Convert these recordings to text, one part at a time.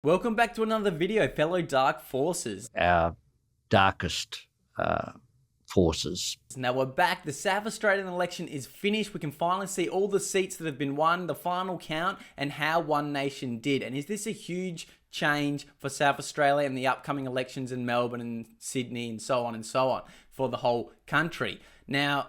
Welcome back to another video, fellow Dark Forces. Our darkest forces. Now we're back. The South Australian election is finished. We can finally see all the seats that have been won, the final count, and how One Nation did. And is this a huge change for South Australia and the upcoming elections in Melbourne and Sydney and so on for the whole country? Now,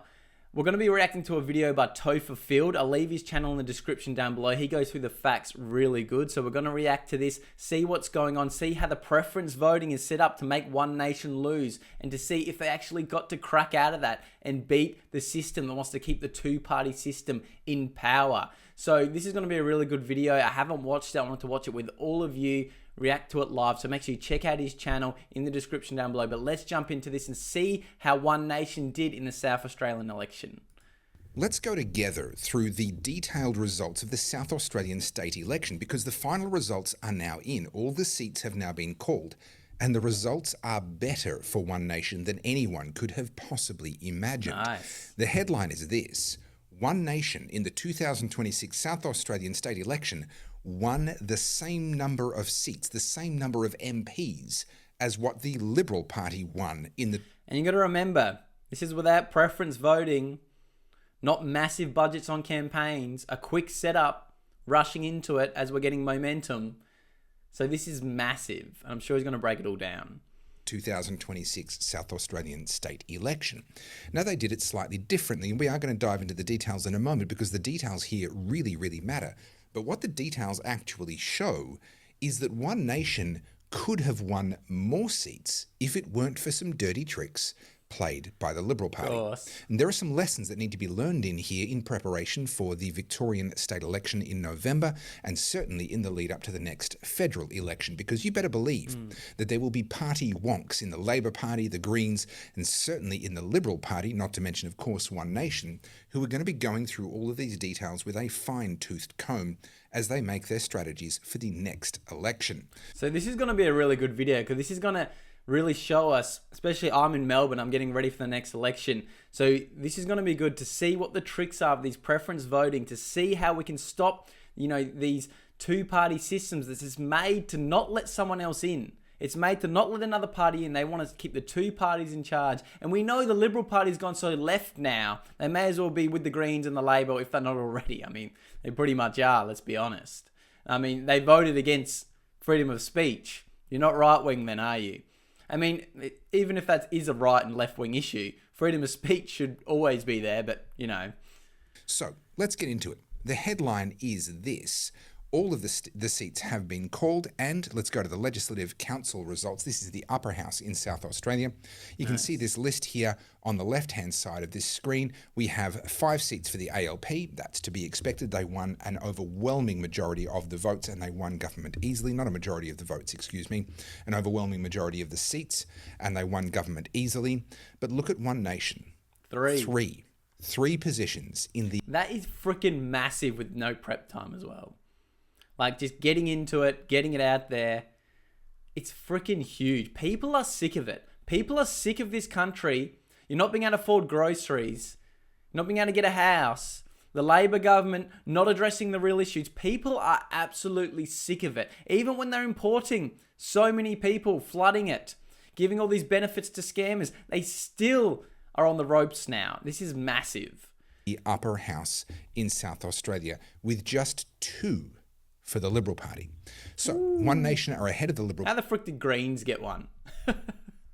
we're going to be reacting to a video by Topher Field. I'll leave his channel in the description down below. He goes through the facts really good. So we're going to react to this, see what's going on, see how the preference voting is set up to make One Nation lose, and to see if they actually got to crack out of that and beat the system that wants to keep the two-party system in power. So this is going to be a really good video. I haven't watched it. I wanted to watch it with all of you, react to it live. So make sure you check out his channel in the description down below. But let's jump into this and see how One Nation did in the South Australian election. Let's go together through the detailed results of the South Australian state election, because the final results are now in. All the seats have now been called, and the results are better for One Nation than anyone could have possibly imagined. Nice. The headline is this: One Nation in the 2026 South Australian state election won the same number of seats, the same number of MPs as what the Liberal Party won in the... And you got to remember, this is without preference voting, not massive budgets on campaigns, a quick setup, rushing into it as we're getting momentum. So this is massive. And I'm sure he's going to break it all down. 2026 South Australian state election. Now, they did it slightly differently, and we are going to dive into the details in a moment, because the details here really, really matter. But what the details actually show is that One Nation could have won more seats if it weren't for some dirty tricks played by the Liberal Party. And there are some lessons that need to be learned in here in preparation for the Victorian state election in November, and certainly in the lead up to the next federal election, because you better believe that there will be party wonks in the Labor Party, the Greens, and certainly in the Liberal Party, not to mention, of course, One Nation, who are going to be going through all of these details with a fine-toothed comb as they make their strategies for the next election. So this is going to be a really good video, because this is going to really show us, especially I'm in Melbourne, I'm getting ready for the next election. So this is going to be good to see what the tricks are of these preference voting, to see how we can stop, these two-party systems that is made to not let someone else in. It's made to not let another party in. They want to keep the two parties in charge. And we know the Liberal Party's gone so left now, they may as well be with the Greens and the Labor if they're not already. I mean, they pretty much are, let's be honest. I mean, they voted against freedom of speech. You're not right-wing then, are you? I mean, even if that is a right and left-wing issue, freedom of speech should always be there, but, So, let's get into it. The headline is this: all of the seats have been called, and let's go to the Legislative Council results. This is the upper house in South Australia. You can see this list here on the left-hand side of this screen. We have 5 seats for the ALP. That's to be expected. They won an overwhelming majority of the votes, and they won government easily. Not a majority of the votes, excuse me. An overwhelming majority of the seats, and they won government easily. But look at One Nation. Three positions in the... That is freaking massive with no prep time as well. Like, just getting into it, getting it out there. It's freaking huge. People are sick of it. People are sick of this country. You're not being able to afford groceries. You're not being able to get a house. The Labor government not addressing the real issues. People are absolutely sick of it. Even when they're importing so many people, flooding it, giving all these benefits to scammers, they still are on the ropes now. This is massive. The upper house in South Australia, with just 2 for the Liberal Party. So, One Nation are ahead of the Liberal How the frick did Greens get one?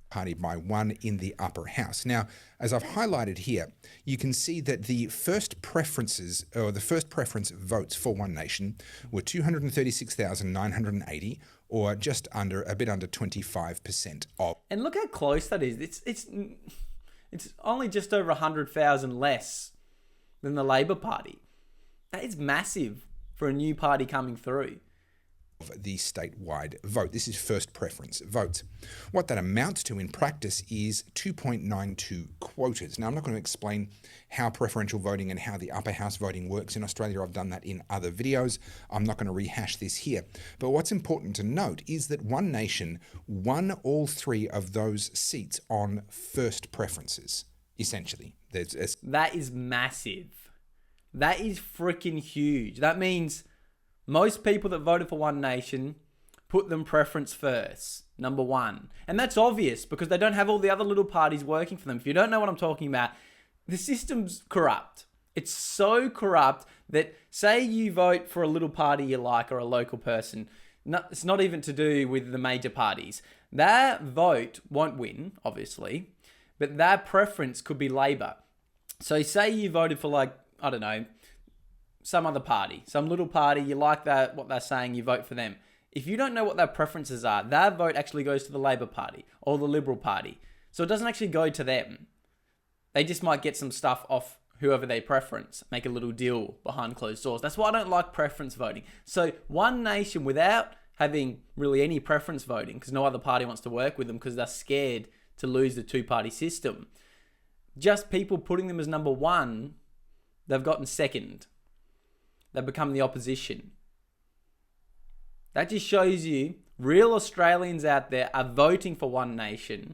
Party by 1 in the upper house. Now, as I've highlighted here, you can see that the first preferences, or the first preference votes for One Nation were 236,980, or just under, a bit under 25% of. And look how close that is. It's only just over 100,000 less than the Labor Party. That is massive for a new party coming through. The statewide vote. This is first preference votes. What that amounts to in practice is 2.92 quotas. Now, I'm not going to explain how preferential voting and how the upper house voting works in Australia. I've done that in other videos. I'm not going to rehash this here. But what's important to note is that One Nation won all 3 of those seats on first preferences, essentially. That is massive. That is freaking huge. That means most people that voted for One Nation put them preference first, number one. And that's obvious because they don't have all the other little parties working for them. If you don't know what I'm talking about, the system's corrupt. It's so corrupt that say you vote for a little party you like or a local person. It's not even to do with the major parties. That vote won't win, obviously, but that preference could be Labor. So say you voted for like, I don't know, some other party, some little party, you like that, what they're saying, you vote for them. If you don't know what their preferences are, that vote actually goes to the Labor Party or the Liberal Party. So it doesn't actually go to them. They just might get some stuff off whoever they preference, make a little deal behind closed doors. That's why I don't like preference voting. So One Nation, without having really any preference voting, because no other party wants to work with them because they're scared to lose the two-party system, just people putting them as number one, they've gotten second. They've become the opposition. That just shows you real Australians out there are voting for One Nation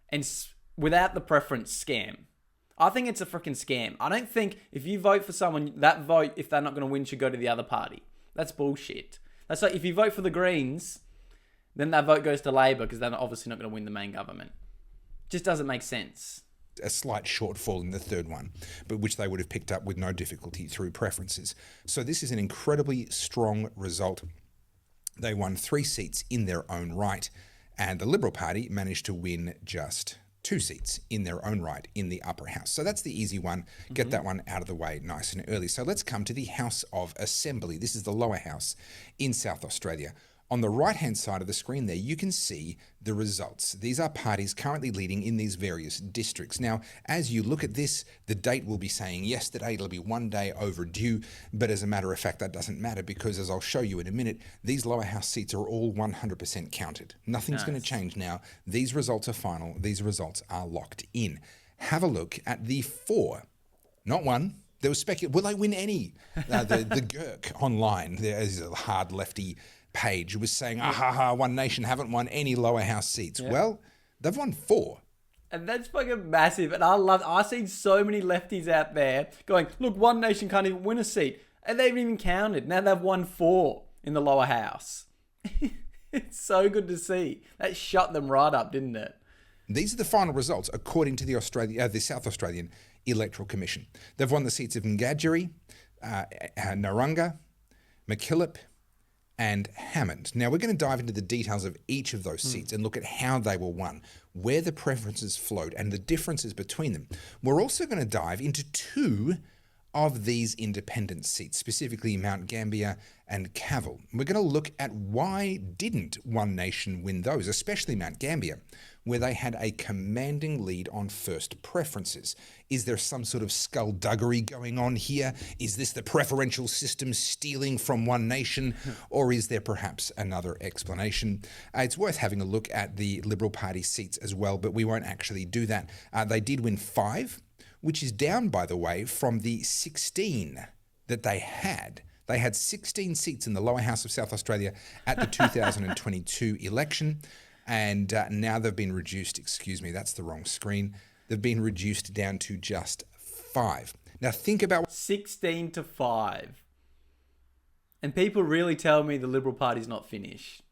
and without the preference scam. I think it's a freaking scam. I don't think if you vote for someone, that vote, if they're not going to win, should go to the other party. That's bullshit. That's like if you vote for the Greens, then that vote goes to Labor because they're obviously not going to win the main government. Just doesn't make sense. A slight shortfall in the third one, but which they would have picked up with no difficulty through preferences. So this is an incredibly strong result. They won 3 seats in their own right, and the Liberal Party managed to win just 2 seats in their own right in the upper house. So that's the easy one. Get that one out of the way nice and early. So let's come to the House of Assembly. This is the lower house in South Australia. On the right-hand side of the screen there, you can see the results. These are parties currently leading in these various districts. Now, as you look at this, the date will be saying yesterday, it'll be 1 day overdue, but as a matter of fact, that doesn't matter because as I'll show you in a minute, these lower house seats are all 100% counted. Nothing's going to change now. These results are final. These results are locked in. Have a look at the 4, not 1. There was speculation, will they win any? The Girk online, there is a hard lefty page was saying, One Nation haven't won any lower house seats. Yeah. Well, they've won 4. And that's fucking massive. And I've seen so many lefties out there going, look, One Nation can't even win a seat. And they haven't even counted. Now they've won 4 in the lower house. It's so good to see. That shut them right up, didn't it? These are the final results according to the South Australian Electoral Commission. They've won the seats of Ngadjuri, Narunga, MacKillop, and Hammond. Now, we're going to dive into the details of each of those seats and look at how they were won, where the preferences flowed, and the differences between them. We're also going to dive into 2 of these independent seats, specifically Mount Gambier and Cavill. We're going to look at why didn't One Nation win those, especially Mount Gambier, where they had a commanding lead on first preferences. Is there some sort of skullduggery going on here? Is this the preferential system stealing from One Nation? Or is there perhaps another explanation? It's worth having a look at the Liberal Party seats as well, but we won't actually do that. They did win 5, which is down, by the way, from the 16 that they had. They had 16 seats in the lower house of South Australia at the 2022 election. And now they've been reduced, that's the wrong screen. They've been reduced down to just 5. Now think about 16 to 5. And people really tell me the Liberal Party's not finished.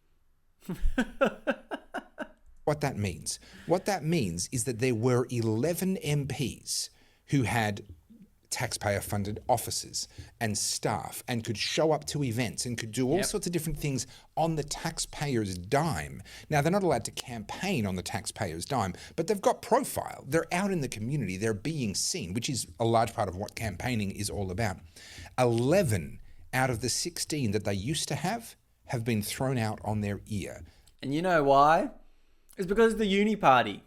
what that means. What that means is that there were 11 MPs who had taxpayer-funded offices and staff and could show up to events and could do all sorts of different things on the taxpayer's dime. Now, they're not allowed to campaign on the taxpayer's dime, but they've got profile. They're out in the community. They're being seen, which is a large part of what campaigning is all about. 11 out of the 16 that they used to have been thrown out on their ear. And you know why? It's because of the uni party.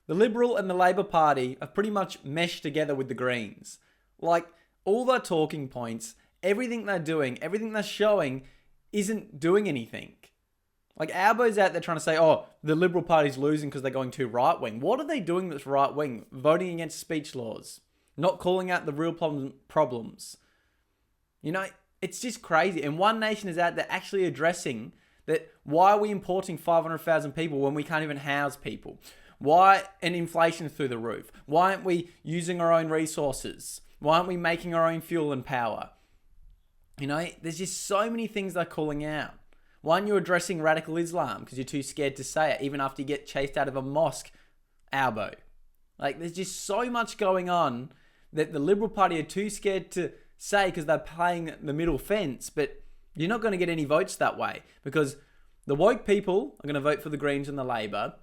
The Liberal and the Labor Party have pretty much meshed together with the Greens. Like, all their talking points, everything they're doing, everything they're showing isn't doing anything. Like, Albo's out there trying to say, oh, the Liberal Party's losing because they're going too right-wing. What are they doing that's right-wing? Voting against speech laws. Not calling out the real problems. You know, it's just crazy. And One Nation is out there actually addressing that why are we importing 500,000 people when we can't even house people? Why, and inflation through the roof? Why aren't we using our own resources? Why aren't we making our own fuel and power? You know, there's just so many things they're calling out. One, you're addressing radical Islam because you're too scared to say it, even after you get chased out of a mosque, Albo. Like, there's just so much going on that the Liberal Party are too scared to say because they're playing the middle fence, but you're not going to get any votes that way because the woke people are going to vote for the Greens and the Labor.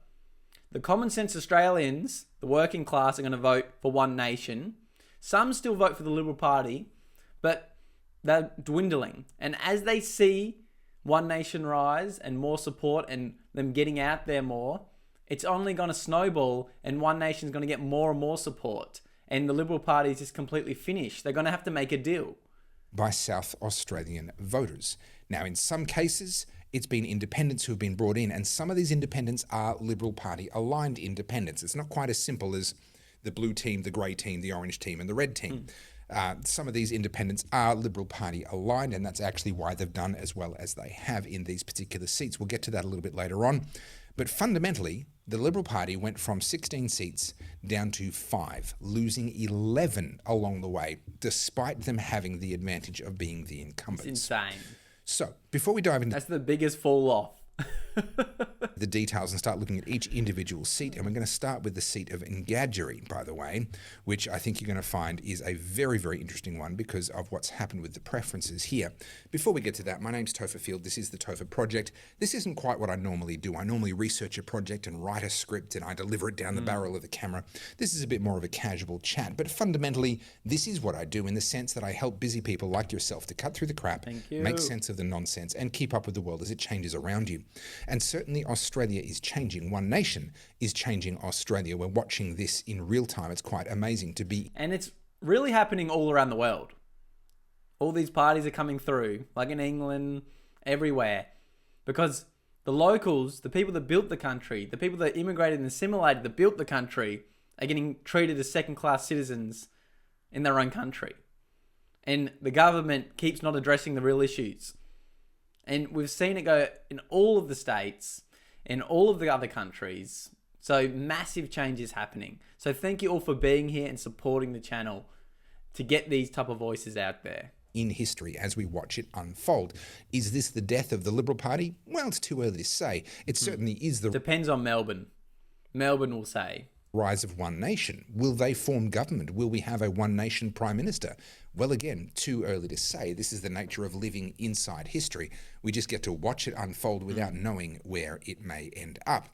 The common sense Australians, the working class, are going to vote for One Nation. Some still vote for the Liberal Party, but they're dwindling. And as they see One Nation rise and more support and them getting out there more, it's only going to snowball and One Nation's going to get more and more support. And the Liberal Party is just completely finished. They're going to have to make a deal. By South Australian voters. Now, in some cases, it's been independents who have been brought in, and some of these independents are Liberal Party aligned independents. It's not quite as simple as the blue team, the grey team, the orange team, and the red team. Some of these independents are Liberal Party aligned, and that's actually why they've done as well as they have in these particular seats. We'll get to that a little bit later on. But fundamentally, the Liberal Party went from 16 seats down to 5, losing 11 along the way, despite them having the advantage of being the incumbents. It's insane. So, before we dive into That's the biggest fall off. the details and start looking at each individual seat, and we're going to start with the seat of Ngadjeri, by the way, which I think you're going to find is a very, very interesting one because of what's happened with the preferences here. Before we get to that, my name's Topher Field. This is the Topher Project. This isn't quite what I normally do. I normally research a project and write a script and I deliver it down the barrel of the camera. This is a bit more of a casual chat, but fundamentally, this is what I do in the sense that I help busy people like yourself to cut through the crap, make sense of the nonsense, and keep up with the world as it changes around you. And certainly Australia is changing. One Nation is changing Australia. We're watching this in real time. It's quite amazing to be. And it's really happening all around the world. All these parties are coming through, like in England, everywhere. Because the locals, the people that built the country, the people that immigrated and assimilated that built the country, are getting treated as second-class citizens in their own country. And the government keeps not addressing the real issues. And we've seen it go in all of the states, in all of the other countries. So massive changes happening. So thank you all for being here and supporting the channel to get these type of voices out there. In history as we watch it unfold. Is this the death of the Liberal Party? Well, it's too early to say. It certainly is the Depends on Melbourne. Melbourne will say. rise of One Nation. Will they form government? Will we have a One Nation Prime Minister? Well, again, too early to say. This is the nature of living inside history. We just get to watch it unfold without knowing where it may end up.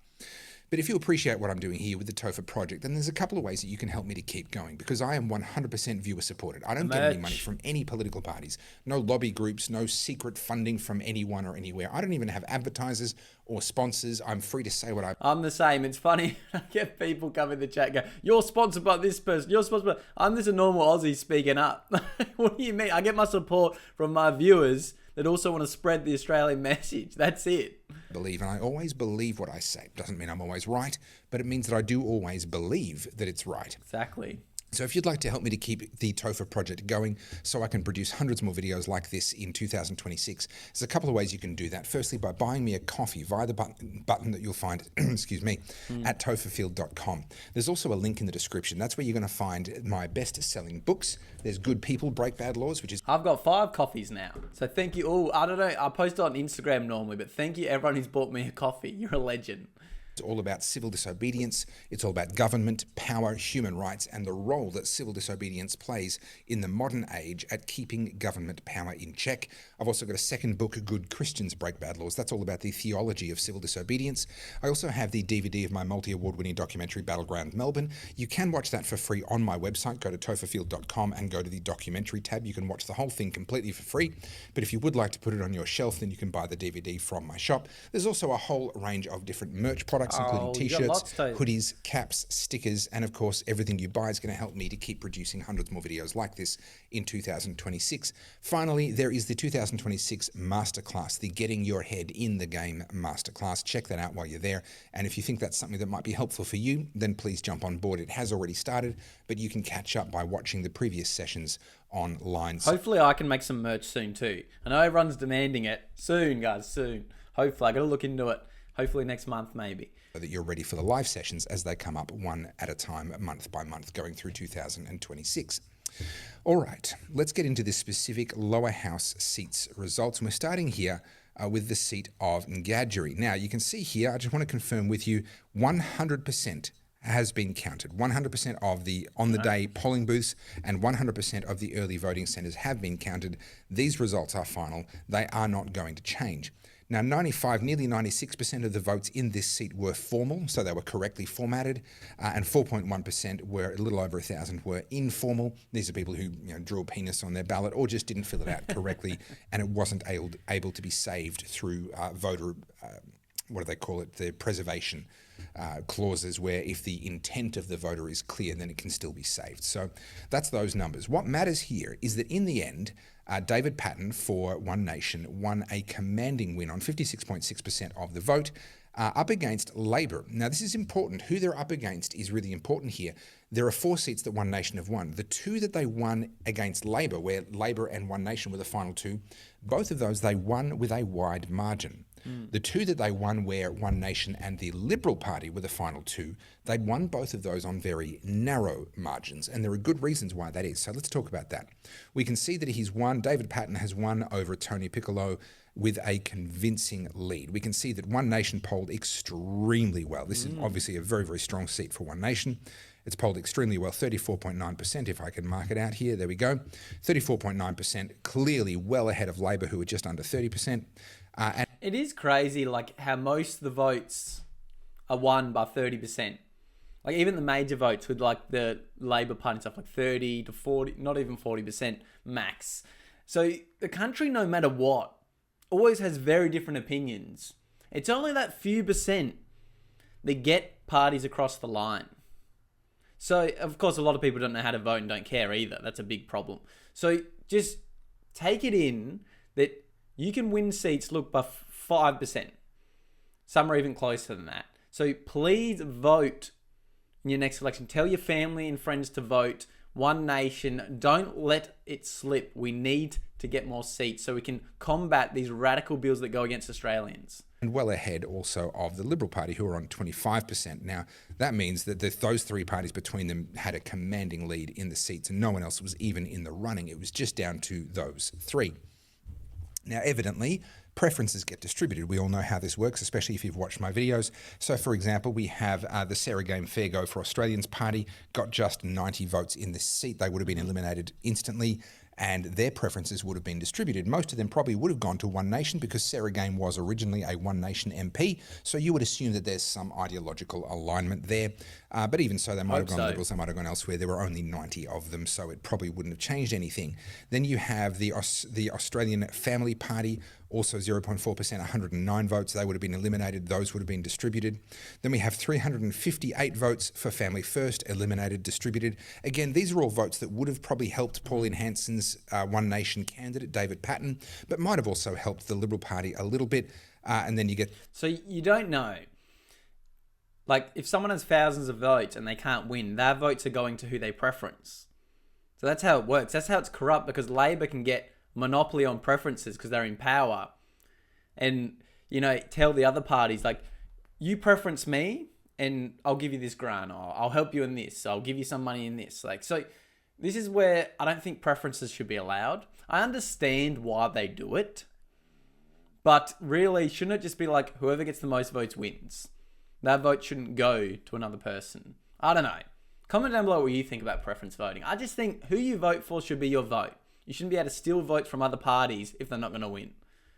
But if you appreciate what I'm doing here with the Topher Project, then there's a couple of ways that you can help me to keep going, because I am 100% viewer supported. I don't get any money from any political parties, no lobby groups, no secret funding from anyone or anywhere. I don't even have advertisers or sponsors. I'm free to say what I... I'm the same. It's funny. I get people come in the chat and go, you're sponsored by this person. You're sponsored by... I'm just a normal Aussie speaking up. What do you mean? I get my support from my viewers that also want to spread the Australian message. That's it. believe, and I always believe what I say. Doesn't mean I'm always right, but it means that I do always believe that it's right. Exactly. So if you'd like to help me to keep the Topher Project going so I can produce hundreds more videos like this in 2026, there's a couple of ways you can do that. Firstly, by buying me a coffee via the button that you'll find, excuse me, at topherfield.com. There's also a link in the description. That's where you're going to find my best-selling books. There's Good People, Break Bad Laws, which is... I've got 5 coffees now. So thank you all. I don't know. I post on Instagram normally, but thank you everyone who's bought me a coffee. You're a legend. It's all about civil disobedience. It's all about government, power, human rights, and the role that civil disobedience plays in the modern age at keeping government power in check. I've also got a second book, Good Christians Break Bad Laws. That's all about the theology of civil disobedience. I also have the DVD of my multi-award-winning documentary, Battleground Melbourne. You can watch that for free on my website. Go to topherfield.com and go to the documentary tab. You can watch the whole thing completely for free. But if you would like to put it on your shelf, then you can buy the DVD from my shop. There's also a whole range of different merch products, including t-shirts, hoodies, caps, stickers, and of course, everything you buy is going to help me to keep producing hundreds more videos like this in 2026. Finally, there is the 2026 Masterclass, the Getting Your Head in the Game Masterclass. Check that out while you're there. And if you think that's something that might be helpful for you, then please jump on board. It has already started, but you can catch up by watching the previous sessions online. Hopefully I can make some merch soon too. I know everyone's demanding it. Soon, guys, soon. Hopefully. I got to look into it. Hopefully next month, maybe. So that you're ready for the live sessions as they come up one at a time, month by month, going through 2026. All right, let's get into the specific lower house seats results. And we're starting here with the seat of Ngadjuri. Now, you can see here, I just want to confirm with you, 100% has been counted. 100% of the on-the-day polling booths and 100% of the early voting centres have been counted. These results are final. They are not going to change. Now, nearly 96% of the votes in this seat were formal, so they were correctly formatted, and 4.1% were, a little over 1,000, were informal. These are people who drew a penis on their ballot or just didn't fill it out correctly, and it wasn't able to be saved through voter, what do they call it, the preservation clauses, where if the intent of the voter is clear, then it can still be saved. So that's those numbers. What matters here is that in the end, David Patten for One Nation won a commanding win on 56.6% of the vote, up against Labor. Now, this is important. Who they're up against is really important here. There are 4 seats that One Nation have won. The 2 that they won against Labor, where Labor and One Nation were the final 2, both of those they won with a wide margin. The 2 that they won, where One Nation and the Liberal Party were the final 2, they'd won both of those on very narrow margins, and there are good reasons why that is. So let's talk about that. We can see that David Patten has won over Tony Piccolo with a convincing lead. We can see that One Nation polled extremely well. This is obviously a very, very strong seat for One Nation. It's polled extremely well, 34.9%, if I can mark it out here. There we go. 34.9%, clearly well ahead of Labor, who are just under 30%. And It is crazy, like, how most of the votes are won by 30%. Like, even the major votes with, like, the Labor Party and stuff, like 30 to 40, not even 40% max. So the country, no matter what, always has very different opinions. It's only that few percent that get parties across the line. So, of course, a lot of people don't know how to vote and don't care either. That's a big problem. So just take it in that you can win seats, look, by 5%. Some are even closer than that. So please vote in your next election. Tell your family and friends to vote. One Nation. Don't let it slip. We need to get more seats so we can combat these radical bills that go against Australians. And well ahead also of the Liberal Party, who are on 25%. Now, that means that those 3 parties between them had a commanding lead in the seats, and no one else was even in the running. It was just down to those 3. Now, evidently, preferences get distributed. We all know how this works, especially if you've watched my videos. So, for example, we have the Sarah Game Fair Go for Australians party got just 90 votes in this seat. They would have been eliminated instantly, and their preferences would have been distributed. Most of them probably would have gone to One Nation because Sarah Game was originally a One Nation MP, so you would assume that there's some ideological alignment there. But even so, they might have gone Liberals, they might have gone elsewhere. There were only 90 of them, so it probably wouldn't have changed anything. Then you have the Australian Family Party, also 0.4%, 109 votes. They would have been eliminated. Those would have been distributed. Then we have 358 votes for Family First, eliminated, distributed. Again, these are all votes that would have probably helped Pauline Hanson's One Nation candidate, David Patten, but might have also helped the Liberal Party a little bit. And then you get... So you don't know. Like, if someone has thousands of votes and they can't win, their votes are going to who they preference. So that's how it works. That's how it's corrupt, because Labor can get monopoly on preferences because they're in power. And, tell the other parties, like, you preference me and I'll give you this grant, or I'll help you in this, I'll give you some money in this. Like, so this is where I don't think preferences should be allowed. I understand why they do it, but really, shouldn't it just be like, whoever gets the most votes wins? That vote shouldn't go to another person. I don't know. Comment down below what you think about preference voting. I just think who you vote for should be your vote. You shouldn't be able to steal votes from other parties if they're not going to win.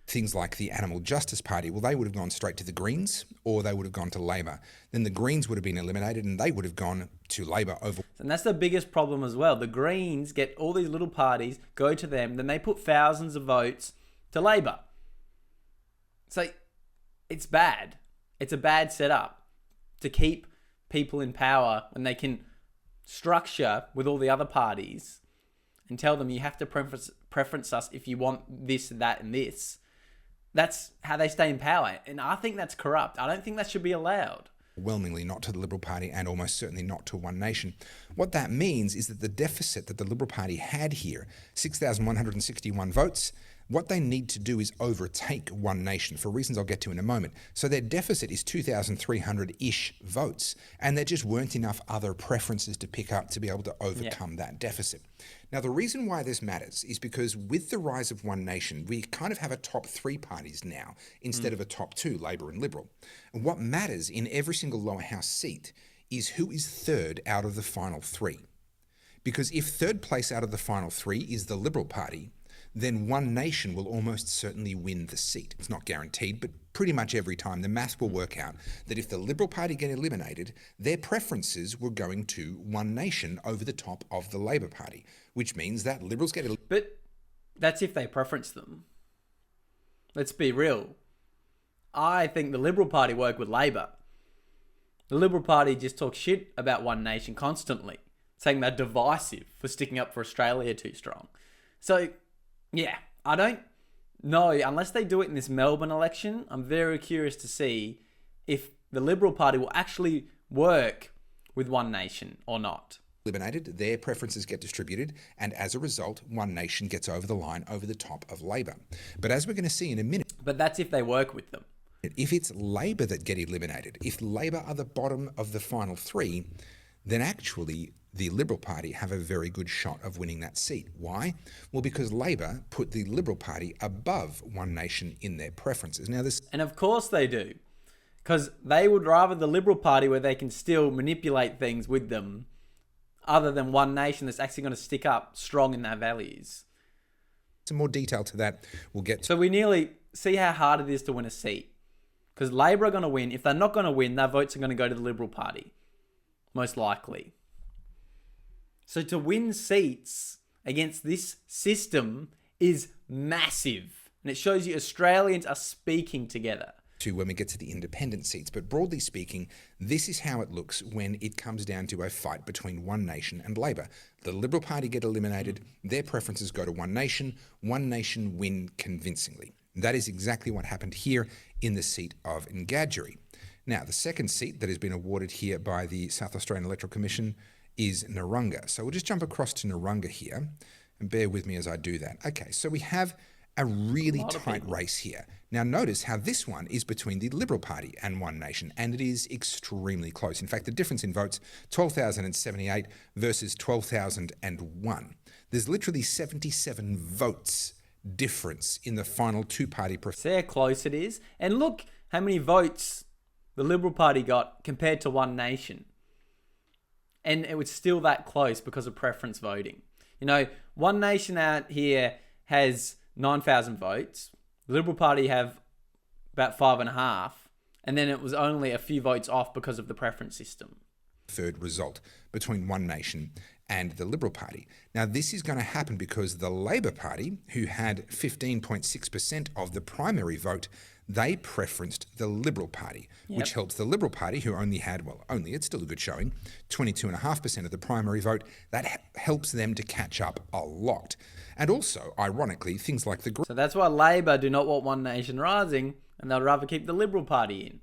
Things like the Animal Justice Party, well, they would have gone straight to the Greens, or they would have gone to Labor. Then the Greens would have been eliminated and they would have gone to Labor over. And that's the biggest problem as well. The Greens get all these little parties, go to them, then they put thousands of votes to Labor. So it's bad. It's a bad setup to keep people in power when they can structure with all the other parties and tell them you have to preference us if you want this, that, and this. That's how they stay in power. And I think that's corrupt. I don't think that should be allowed. Overwhelmingly not to the Liberal Party, and almost certainly not to One Nation. What that means is that the deficit that the Liberal Party had here, 6,161 votes, What they need to do is overtake One Nation for reasons I'll get to in a moment. So their deficit is 2,300-ish votes, and there just weren't enough other preferences to pick up to be able to overcome that deficit. Now, the reason why this matters is because with the rise of One Nation, we kind of have a top three parties now instead of a top two, Labor and Liberal. And what matters in every single lower house seat is who is third out of the final three. Because if third place out of the final three is the Liberal Party, then One Nation will almost certainly win the seat. It's not guaranteed, but pretty much every time the math will work out that if the Liberal Party get eliminated, their preferences were going to One Nation over the top of the Labor Party, which means that Liberals get eliminated. But that's if they preference them. Let's be real. I think the Liberal Party work with Labor. The Liberal Party just talks shit about One Nation constantly, saying they're divisive for sticking up for Australia too strong. So, yeah, I don't know. Unless they do it in this Melbourne election, I'm very curious to see if the Liberal Party will actually work with One Nation or not. Eliminated, their preferences get distributed, and as a result, One Nation gets over the line over the top of Labor. But as we're going to see in a minute, But that's if they work with them. if it's Labor that get eliminated, if Labor are the bottom of the final three, then actually the Liberal Party have a very good shot of winning that seat. Why? Well, because Labor put the Liberal Party above One Nation in their preferences. Now, this... And of course they do. Because they would rather the Liberal Party where they can still manipulate things with them other than One Nation that's actually going to stick up strong in their values. Some more detail to that we'll get to. So we nearly see how hard it is to win a seat. Because Labor are going to win. If they're not going to win, their votes are going to go to the Liberal Party. Most likely. So to win seats against this system is massive. And it shows you Australians are speaking together. To when we get to the independent seats. But broadly speaking, this is how it looks when it comes down to a fight between One Nation and Labor. The Liberal Party get eliminated, their preferences go to One Nation win convincingly. That is exactly what happened here in the seat of Ngadjuri. Now, the second seat that has been awarded here by the South Australian Electoral Commission is Narungga. So we'll just jump across to Narungga here, and bear with me as I do that. Okay, so we have a really tight race here. Now notice how this one is between the Liberal Party and One Nation, and it is extremely close. In fact, the difference in votes, 12,078 versus 12,001. There's literally 77 votes difference in the final two-party See how close it is? And look how many votes the Liberal Party got compared to One Nation. And it was still that close because of preference voting. You know, One Nation out here has 9,000 votes. The Liberal Party have about 5.5. And then it was only a few votes off because of the preference system. Third result between One Nation and the Liberal Party. Now, this is going to happen because the Labor Party, who had 15.6% of the primary vote, they preferenced the Liberal Party, which helps the Liberal Party, who only had, it's still a good showing, 22.5% of the primary vote. That helps them to catch up a lot. And also, ironically, things like the... So that's why Labor do not want One Nation Rising, and they'd rather keep the Liberal Party in,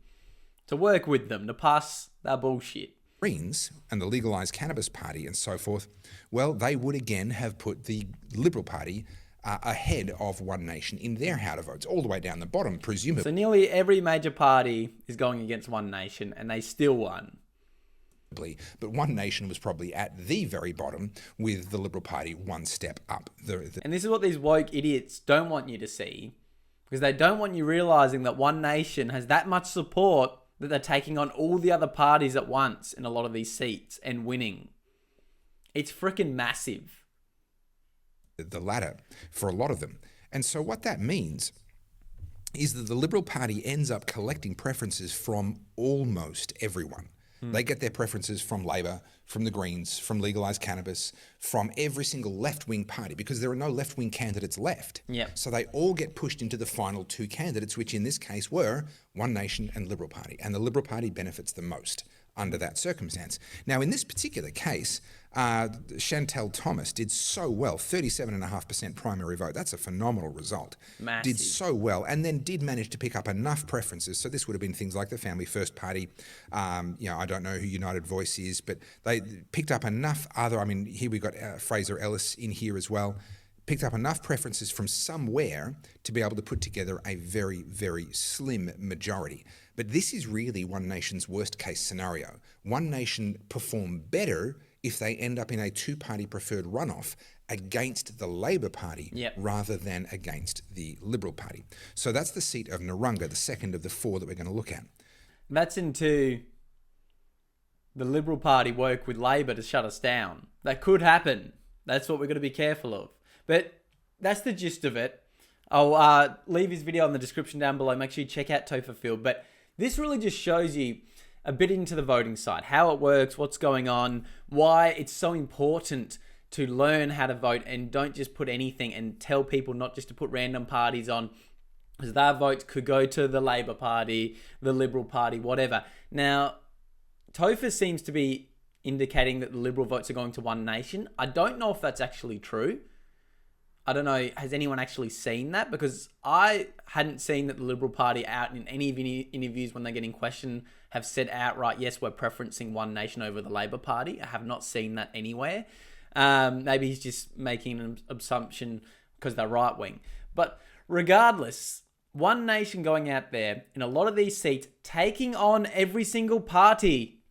to work with them, to pass their bullshit. Greens and the Legalised Cannabis Party and so forth, well, they would again have put the Liberal Party ahead of One Nation in their how to votes, all the way down the bottom, presumably. So nearly every major party is going against One Nation, and they still won. But One Nation was probably at the very bottom, with the Liberal Party one step up. And this is what these woke idiots don't want you to see, because they don't want you realising that One Nation has that much support that they're taking on all the other parties at once in a lot of these seats and winning. It's freaking massive. The latter for a lot of them. And so what that means is that the Liberal Party ends up collecting preferences from almost everyone. They get their preferences from Labor, from the Greens, from Legalised Cannabis, from every single left-wing party, because there are no left-wing candidates left. So they all get pushed into the final two candidates, which in this case were One Nation and Liberal Party. And the Liberal Party benefits the most under that circumstance. Now, in this particular case, Chantel Thomas did so well, 37.5% primary vote. That's a phenomenal result. Massive. Did so well, and then did manage to pick up enough preferences. So this would have been things like the Family First Party. I don't know who United Voice is, but they picked up enough other. Here we got Fraser Ellis in here as well. picked up enough preferences from somewhere to be able to put together a very, very slim majority. But this is really One Nation's worst case scenario. One Nation perform better if they end up in a two-party preferred runoff against the Labor Party rather than against the Liberal Party. So that's the seat of Narungga, the second of the four that we're going to look at. That's into the Liberal Party work with Labor to shut us down. That could happen. That's what we're going to be careful of. But that's the gist of it. I'll leave his video in the description down below. Make sure you check out Topher Field. But this really just shows you a bit into the voting side, how it works, what's going on, why it's so important to learn how to vote and don't just put anything, and tell people not just to put random parties on, because their votes could go to the Labor Party, the Liberal Party, whatever. Now, Topher seems to be indicating that the Liberal votes are going to One Nation. I don't know if that's actually true. I don't know, has anyone actually seen that? Because I hadn't seen that the Liberal Party out in any interviews when they're getting questioned have said outright, yes, we're preferencing One Nation over the Labor Party. I have not seen that anywhere. Maybe he's just making an assumption because they're right-wing. But regardless, One Nation going out there in a lot of these seats, taking on every single party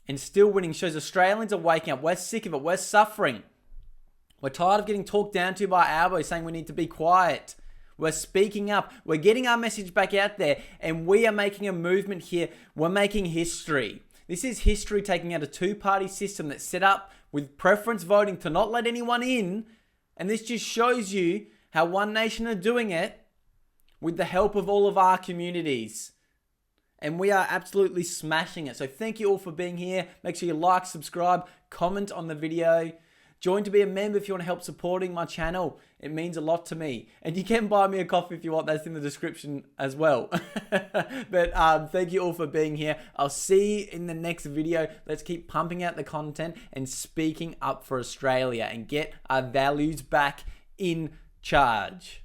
and still winning, shows Australians are waking up. We're sick of it. We're suffering. We're tired of getting talked down to by Albo saying we need to be quiet. We're speaking up. We're getting our message back out there, and we are making a movement here. We're making history. This is history, taking out a two-party system that's set up with preference voting to not let anyone in. And this just shows you how One Nation are doing it with the help of all of our communities. And we are absolutely smashing it. So thank you all for being here. Make sure you like, subscribe, comment on the video. Join to be a member if you want to help supporting my channel. It means a lot to me. And you can buy me a coffee if you want. That's in the description as well. But thank you all for being here. I'll see you in the next video. Let's keep pumping out the content and speaking up for Australia and get our values back in charge.